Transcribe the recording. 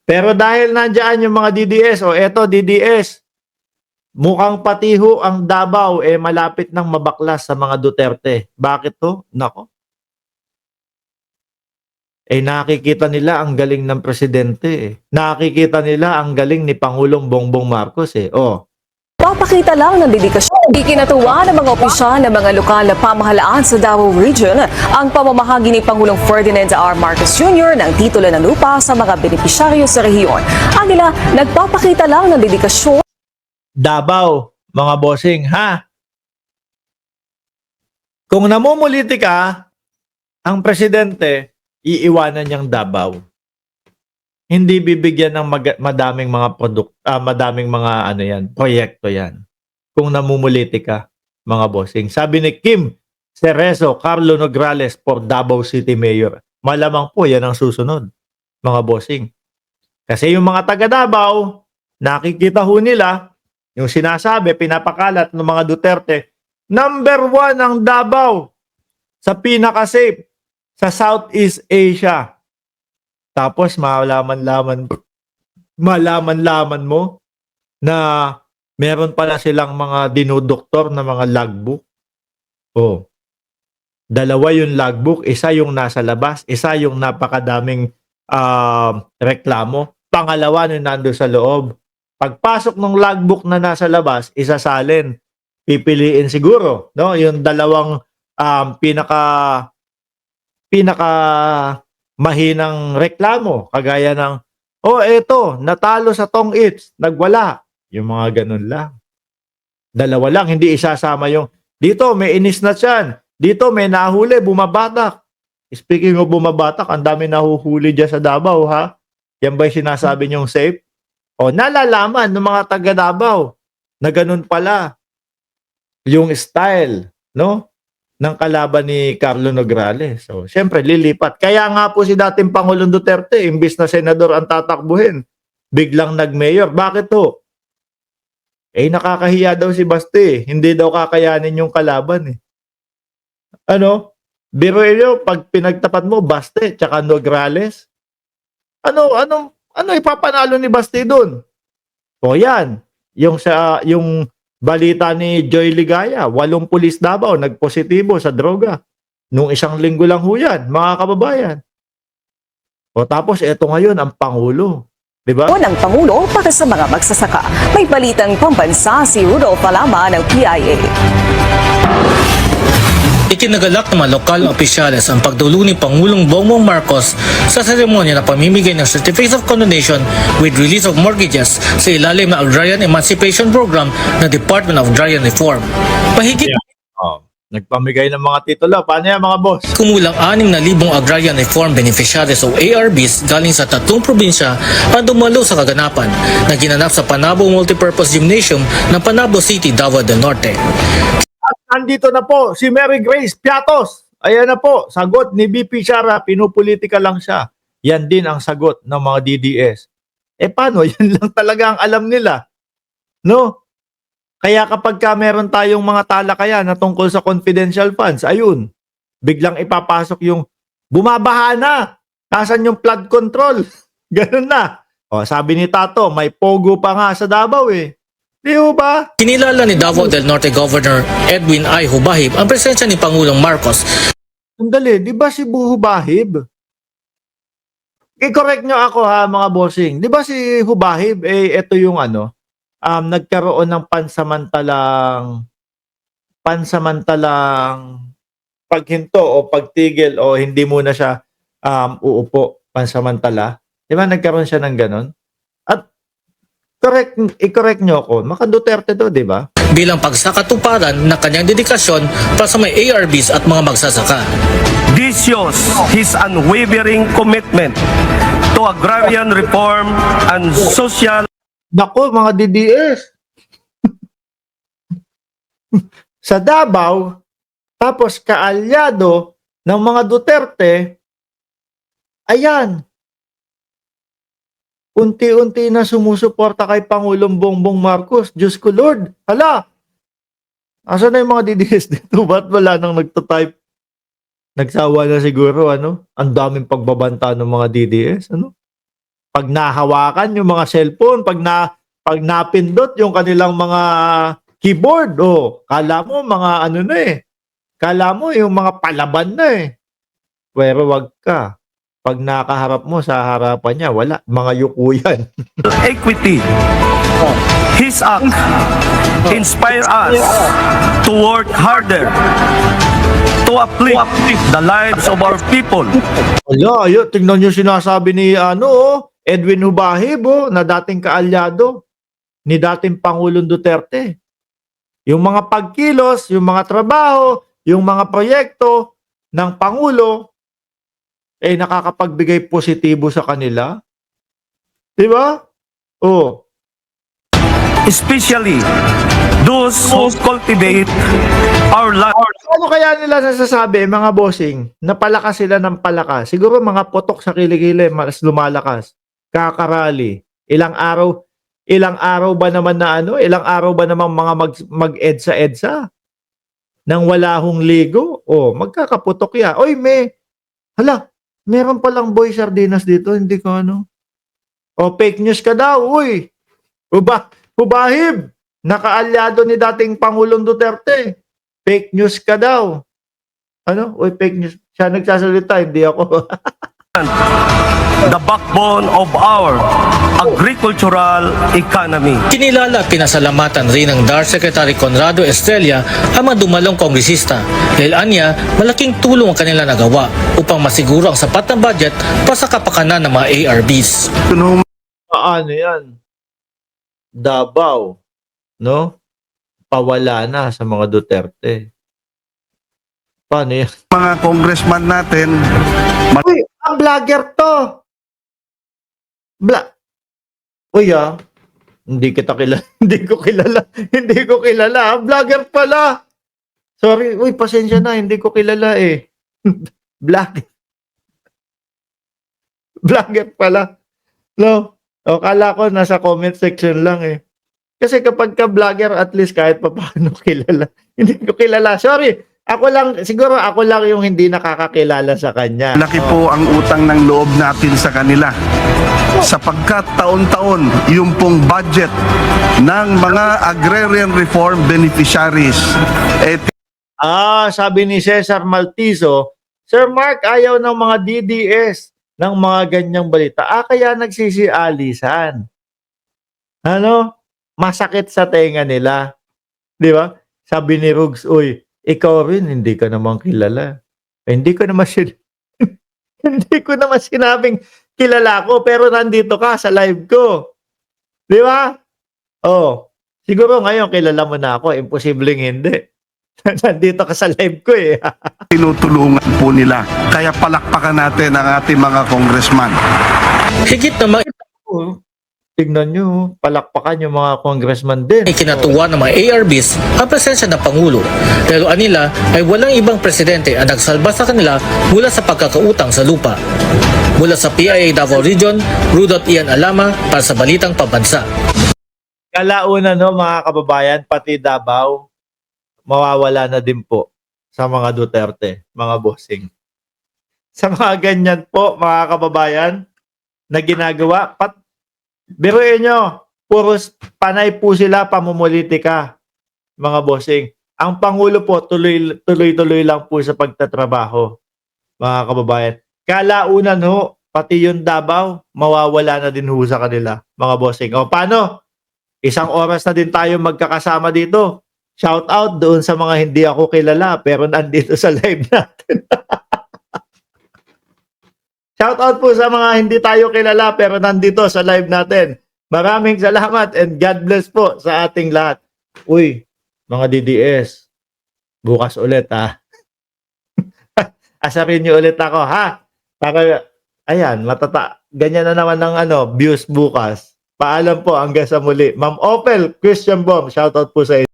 Pero dahil nandiyan yung mga DDS, o eto DDS, mukhang patiho ang Davao malapit nang mabaklas sa mga Duterte. Bakit to? Nako. Nakikita nila ang galing ng presidente Nakikita nila ang galing ni Pangulong Bongbong Marcos Oh. Papakita lang ng dedikasyon. Ikinatuwa ng mga opisyal ng mga lokal na pamahalaan sa Davao Region ang pamamahagi ni Pangulong Ferdinand R. Marcos Jr. ng titulo ng lupa sa mga benepisyaryo sa rehiyon. Anila, nagpapakita lang ng dedikasyon. Davao, mga bossing, ha? Kung namumuliti ka, ang presidente, iiwanan niyang Davao. Hindi bibigyan ng madaming mga madaming mga proyekto yan. Kung namumuliti ka, mga bossing. Sabi ni Kim Cerezo, Carlo Nograles for Davao City Mayor. Malamang po yan ang susunod, mga bossing. Kasi yung mga taga Davao, nakikita ho nila, yung sinasabi, pinapakalat ng mga Duterte, number 1 ang Davao sa pinaka-safe sa Southeast Asia. Tapos malaman-laman mo na meron pala silang mga dinudoktor na mga logbook. Dalawa yung logbook, isa yung nasa labas, isa yung napakadaming reklamo. Pangalawa yung nando sa loob. Pagpasok ng logbook na nasa labas, isasalin. Pipiliin siguro, no? Yung dalawang pinaka mahinang reklamo, kagaya ng eto, natalo sa Tong Its, nagwala. Yung mga ganun lang. Dalawa lang, hindi isasama yung dito may inis na siyan, dito may nahuli, bumabatak. Speaking of bumabatak, ang dami nahuhuli dyan sa Davao, ha? Yan ba yung sinasabi niyong safe? Nalalaman ng mga taga Davao na ganun pala yung style, no? Ng kalaban ni Carlo Nograles. So, syempre, lilipat. Kaya nga po si dating Pangulong Duterte, imbis na senador ang tatakbuhin, biglang nag-mayor. Bakit to? Nakakahiya daw si Baste. Hindi daw kakayanin yung kalaban Biruin nyo, pag pinagtapat mo, Baste, tsaka Nograles, ano ipapanalo ni Baste doon? Yan. Yung balita ni Joy Ligaya, 8 pulis Davao nagpositibo sa droga. Nung 1 linggo lang ho yan, mga kababayan. Tapos eto ngayon ang Pangulo. Diba? Ng Pangulo para sa mga magsasaka. May balitang pambansa si Rudolph Alama ng PIA. Ikinagalak ng mga lokal na opisyales ang pagdulo ni Pangulong Bongbong Marcos sa seremonya na pamimigay ng Certificate of Condonation with Release of Mortgages sa ilalim ng Agrarian Emancipation Program ng Department of Agrarian Reform. Mahigit nagpamigay ng mga titulo. Paano yan, mga boss? kumulang 6,000 Agrarian Reform Beneficiaries o ARBs galing sa 3 probinsya ang dumalo sa kaganapan na ginanap sa Panabo Multipurpose Gymnasium ng Panabo City, Davao del Norte. At andito na po si Mary Grace Piatos. Ayan na po, sagot ni BP Sara, pinupolitika lang siya. Yan din ang sagot ng mga DDS. Paano? Yan lang talaga ang alam nila. No? Kaya kapag meron tayong mga talakayan na tungkol sa confidential funds, ayun, biglang ipapasok yung bumabaha na. Nasaan yung flood control? Ganun na. Sabi ni Tato, may pogo pa nga sa Davao Di ba? Kinilala ni Davao del Norte Governor Edwin I. Hubahib ang presensya ni Pangulong Marcos. Sandali, di ba si Hubahib? I-correct nyo ako ha, mga bossing. Di ba si Hubahib, ito yung nagkaroon ng pansamantalang paghinto o pagtigil o hindi muna siya uupo pansamantala. Di ba nagkaroon siya ng ganon? At i-correct nyo ako, maka Duterte to, di ba? Bilang pagsakatuparan ng kanyang dedikasyon para sa may ARBs at mga magsasaka. This shows his unwavering commitment to agrarian reform and social. Nako, mga DDS. Sa Davao, tapos kaalyado ng mga Duterte, ayan, unti-unti na sumusuporta kay Pangulong Bongbong Marcos. Diyos ko Lord, hala, asan na yung mga DDS dito? Ba't wala nang nagtatype? Nagsawa na siguro, ang daming pagbabanta ng mga DDS, pag nahawakan yung mga cellphone, pag napindot yung kanilang mga keyboard, kala mo mga ano na eh. Kala mo yung mga palaban na eh. Pero wag ka. Pag nakaharap mo sa harapan niya, wala. Mga yuko yan. equity. His act inspire us to work harder to uplift the lives of our people. Wala, ayun. Tingnan niyo sinasabi ni Edwin Hubahib, na dating kaalyado ni dating Pangulong Duterte. Yung mga pagkilos, yung mga trabaho, yung mga proyekto ng Pangulo, nakakapagbigay positibo sa kanila. Di ba? Especially those who cultivate our land. Ano kaya nila nasasabi, mga bossing, na palakas sila ng palakas? Siguro mga potok sa kilikili, mas lumalakas. Kakarali. Ilang araw ba naman na ilang araw ba naman mga mag-EDSA nang wala hong ligo? Magkakaputok ya. Oy, meron palang boy sardinas dito, hindi ko fake news ka daw, uy. Hubahib, nakaalyado ni dating Pangulong Duterte. Fake news ka daw. Uy, fake news. Siya nagsasalita, hindi ako. The backbone of our agricultural economy. Kinilala at pinasalamatan rin ng DAR Secretary Conrado Estrella ang mga dumalong kongresista dahil anya malaking tulong ang kanila nagawa upang masiguro ang sapat na budget para sa kapakanan ng mga ARBs. Ano yan? Davao, no? Pawala na sa mga Duterte. Paano yan? Mga congressman natin, Uy, ang vlogger to. Uy, hindi kita kilala. Hindi ko kilala. Ang vlogger pala. Sorry. Uy, pasensya na. Hindi ko kilala eh. Vlogger pala. No? Kala ko nasa comment section lang eh. Kasi kapag ka vlogger, at least kahit pa paano kilala. Hindi ko kilala. Sorry. Siguro ako lang yung hindi nakakakilala sa kanya. laki po ang utang ng loob natin sa kanila. Sapagkat taon-taon, yung pong budget ng mga agrarian reform beneficiaries, Sabi ni Cesar Maltizo, Sir Mark, ayaw ng mga DDS ng mga ganyang balita. Kaya nagsisialisan. Masakit sa tenga nila. Di ba? Sabi ni Rugs, uy, ikaw rin, hindi ka naman kilala. Hindi ko naman hindi ko naman sinabing kilala ko, pero nandito ka sa live ko. Di ba? Siguro ngayon kilala mo na ako, imposibleng hindi. Nandito ka sa live ko eh. tinutulungan po nila. Kaya palakpakan natin ang ating mga congressman. Higit na Tignan nyo, palakpakan yung mga congressman din. ikinatuwa ng mga ARBs ang presensya ng Pangulo. Dahil nila ay walang ibang presidente ang nagsalba sa kanila mula sa pagkakautang sa lupa. Mula sa PIA Davao Region, Rudolph Ian Alama para sa Balitang Pambansa. Kalauna mga kababayan, pati Davao, mawawala na din po sa mga Duterte, mga bossing. Sa mga ganyan po, mga kababayan, na ginagawa, biruin nyo, puros panay po sila pamumulitika, mga bossing. Ang Pangulo po, tuloy-tuloy lang po sa pagtatrabaho, mga kababayan. Kalaunan pati yung Davao, mawawala na din sa kanila, mga bossing. Paano? Isang oras na din tayo magkakasama dito. Shout out doon sa mga hindi ako kilala, pero nandito sa live natin. Shout out po sa mga hindi tayo kilala pero nandito sa live natin. Maraming salamat and God bless po sa ating lahat. Uy, mga DDS, bukas ulit Asarin niyo ulit ako Para, ganyan na naman ng views bukas. Paalam po hanggang sa muli. Ma'am Opel, Christian Bom, shout out po sa inyo.